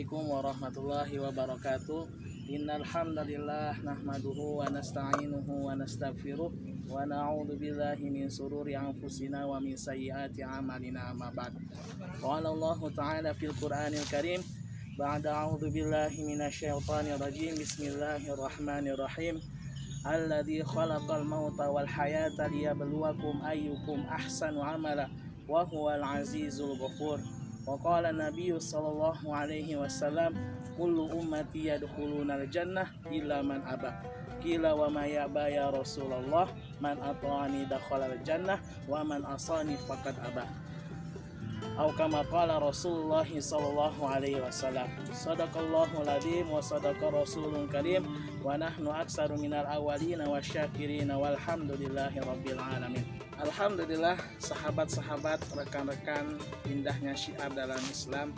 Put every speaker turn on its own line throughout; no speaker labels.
Assalamualaikum warahmatullahi wabarakatuh. Innal hamdalillah nahmaduhu wa nasta'inuhu wa nastaghfiruh wa na'udzu billahi min sururi anfusina wa min sayyiati a'malina. Amma ba'd. Qala Allah ta'ala fil Qur'anil Karim ba'da a'udzu billahi minasyaitonir rajim. Bismillahirrahmanirrahim. Alladzi khalaqal mauta wal hayata liyabluwakum ayyukum ahsanu amala wa huwal azizul ghafur. Wa qala Nabi sallallahu alaihi wasallam, kullu ummati yadkhulunal jannah illa man aba. Qila wa ma ya'ba ya Rasulullah? Man ata'ani dakhalal jannah wa man asani faqad aba. Atau kama qala Rasulullah sallallahu alaihi wasallam. Shadaqallahul adzim wa sadaqa rasulun karim wa nahnu aktsaru minal awwalina wasyakirina walhamdulillahi rabbil alamin. Alhamdulillah, sahabat-sahabat, rekan-rekan indahnya syiar dalam Islam,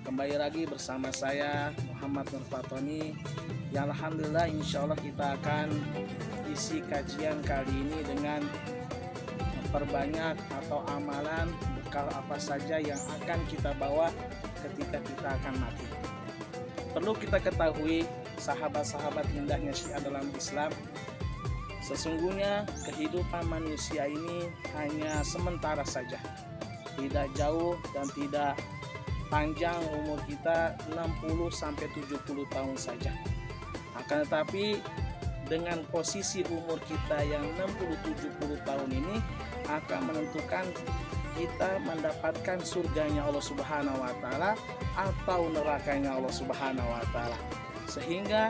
kembali lagi bersama saya Muhammad Nur Fatoni. Yang alhamdulillah insya Allah kita akan isi kajian kali ini dengan memperbanyak atau amalan bekal apa saja yang akan kita bawa ketika kita akan mati. Perlu kita ketahui, sahabat-sahabat indahnya syiar dalam Islam, sesungguhnya kehidupan manusia ini hanya sementara saja. Tidak jauh dan tidak panjang, umur kita 60-70 tahun saja. Akan tetapi dengan posisi umur kita yang 60-70 tahun ini akan menentukan kita mendapatkan surganya Allah Subhanahu wa taala atau nerakanya Allah Subhanahu wa taala. Sehingga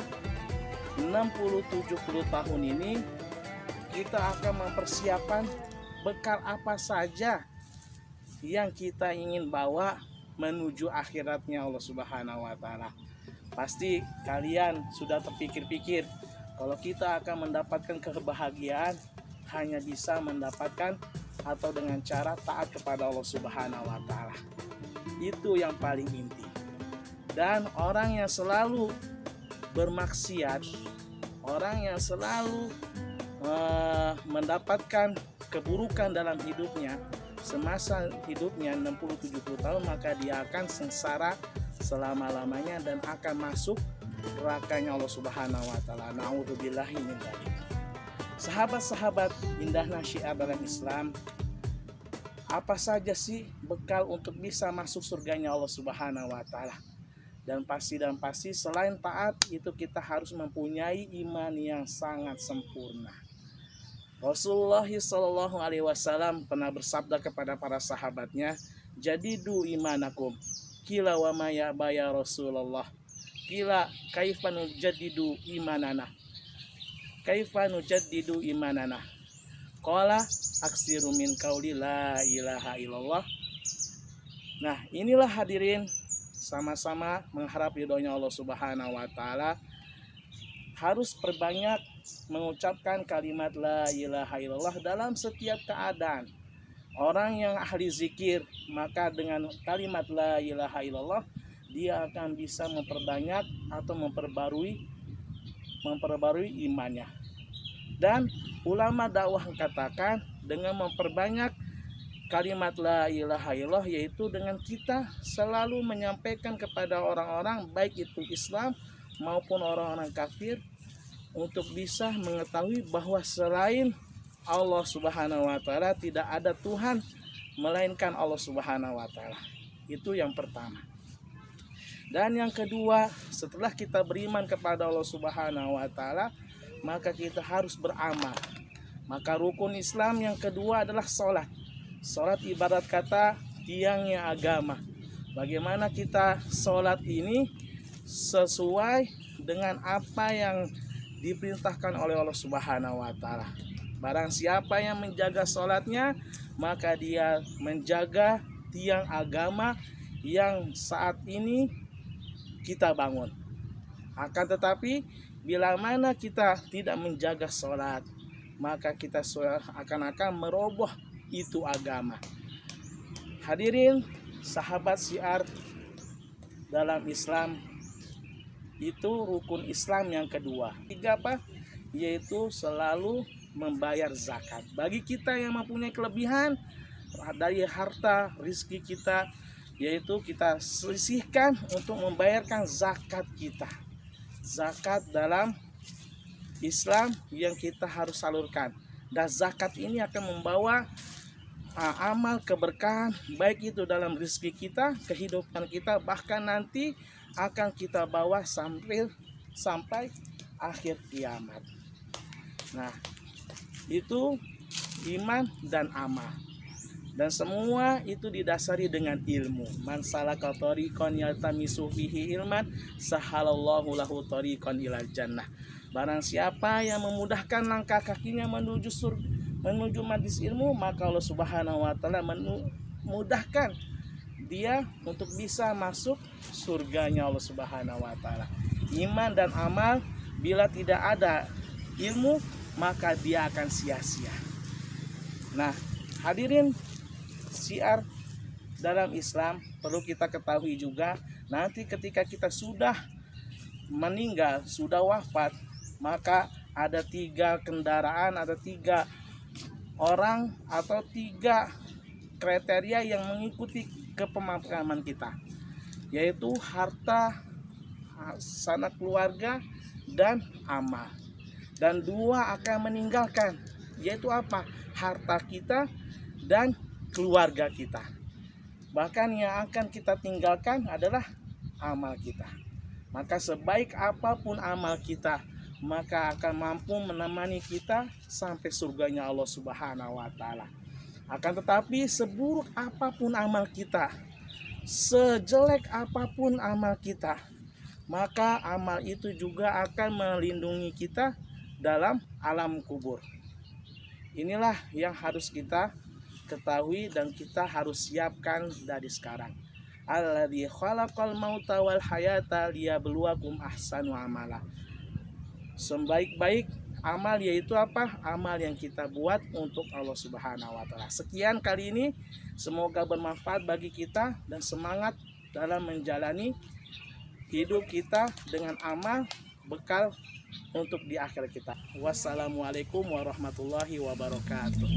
60-70 tahun ini kita akan mempersiapkan bekal apa saja yang kita ingin bawa menuju akhiratnya Allah Subhanahu wa taala. Pasti kalian sudah terpikir-pikir kalau kita akan mendapatkan kebahagiaan hanya bisa mendapatkan atau dengan cara taat kepada Allah Subhanahu wa taala. Itu yang paling inti. Dan orang yang selalu bermaksiat, orang yang selalu mendapatkan keburukan dalam hidupnya semasa hidupnya 60-70 tahun, maka dia akan sengsara selama-lamanya dan akan masuk nerakanya Allah Subhanahu wa taala. Na'udzubillahi min dzalik. Sahabat-sahabat indahnya syiar dalam Islam, apa saja sih bekal untuk bisa masuk surganya Allah Subhanahu wa taala? Dan pasti selain taat itu kita harus mempunyai iman yang sangat sempurna. Rasulullah sallallahu alaihi wasallam pernah bersabda kepada para sahabatnya, "Jadidu imanakum." Qila wa ma ya Rasulullah? Qila kaifa nujaddidu imanana? Kaifa nujaddidu imanana? Qala aksiru min qauli la ilaha illallah. Nah, inilah hadirin, sama-sama mengharap ridhonya Allah Subhanahu wa taala, harus perbanyak mengucapkan kalimat la ilaha illallah dalam setiap keadaan. Orang yang ahli zikir, maka dengan kalimat la ilaha illallah dia akan bisa memperbanyak atau memperbarui imannya. Dan ulama dakwah katakan dengan memperbanyak kalimat la ilaha illallah, yaitu dengan kita selalu menyampaikan kepada orang-orang baik itu Islam maupun orang-orang kafir untuk bisa mengetahui bahwa selain Allah Subhanahu wa taala tidak ada Tuhan melainkan Allah Subhanahu wa taala. Itu yang pertama. Dan yang kedua, setelah kita beriman kepada Allah Subhanahu wa taala, maka kita harus beramal. Maka rukun Islam yang kedua adalah salat. Salat ibarat kata tiangnya agama. Bagaimana kita salat ini sesuai dengan apa yang diperintahkan oleh Allah Subhanahu wa taala. Barang siapa yang menjaga salatnya, maka dia menjaga tiang agama yang saat ini kita bangun. Akan tetapi bila mana kita tidak menjaga salat, maka kita akan meroboh itu agama. Hadirin sahabat syiar dalam Islam, itu rukun Islam yang kedua. Tiga apa? Yaitu selalu membayar zakat. Bagi kita yang mempunyai kelebihan dari harta, rizki kita, yaitu kita sisihkan untuk membayarkan zakat kita. Zakat dalam Islam yang kita harus salurkan. Dan zakat ini akan membawa amal keberkahan, baik itu dalam rezeki kita, kehidupan kita, bahkan nanti akan kita bawa sampai akhir kiamat. Nah, itu iman dan amal. Dan semua itu didasari dengan ilmu. Man salaka thariqan yaltamisu fihi ilman, sahalallahu lahu thariqan ilal jannah. Barang siapa yang memudahkan langkah kakinya menuju majlis ilmu, maka Allah Subhanahu wa taala memudahkan dia untuk bisa masuk surganya Allah Subhanahu wa taala. Iman dan amal, bila tidak ada ilmu, maka dia akan sia-sia. Nah, hadirin, syiar dalam Islam perlu kita ketahui juga, nanti ketika kita sudah meninggal, sudah wafat, maka ada 3 kendaraan, ada 3 orang atau 3 kriteria yang mengikuti kepemakaman kita, yaitu harta, sanak keluarga, dan amal. Dan 2 akan meninggalkan, yaitu apa? Harta kita dan keluarga kita. Bahkan yang akan kita tinggalkan adalah amal kita. Maka sebaik apapun amal kita, maka akan mampu menemani kita sampai surganya Allah Subhanahu wa taala. Akan tetapi seburuk apapun amal kita, sejelek apapun amal kita, maka amal itu juga akan melindungi kita dalam alam kubur. Inilah yang harus kita ketahui dan kita harus siapkan dari sekarang. Alladzi khalaqal mauta wal hayata liyabluwakum ahsanu amala. Sebaik-baik amal yaitu apa? Amal yang kita buat untuk Allah Subhanahu wa taala. Sekian kali ini, semoga bermanfaat bagi kita dan semangat dalam menjalani hidup kita dengan amal bekal untuk di akhir kita. Wassalamualaikum warahmatullahi wabarakatuh.